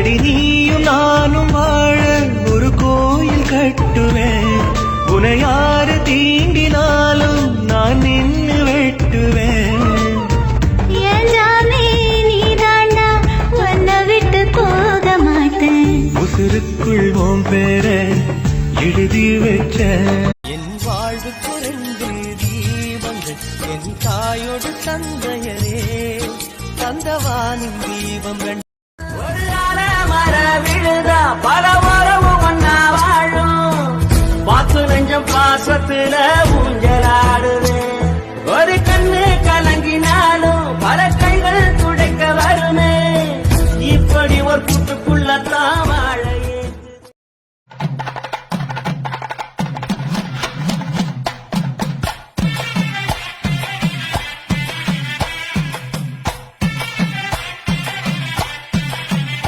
அடி நீயும் நானும் வாழ ஒரு கோயில் கட்டுவேன். உன்னை யாரு தீண்டினாலும் நான் நின்னு வெட்டுவேன். உசுருக்குள் உன் பேர எழுதி வச்ச. என் வாழ்வுக்கு 2 தீபங்கள் என் தாயோடு தந்தையரே தந்தவானின் தீபம். ஒரு மர விழுதா பல மரமும் ஒன்னா வாழும். பாத்து நெஞ்சம் பாசத்துல ஊஞ்சலாடுது. ஒரு கண்ணு கலங்கினாலும் பல கைகள் துடைக்க வருமே. இப்படி ஒரு கூட்டுக்குள்ளத்தான்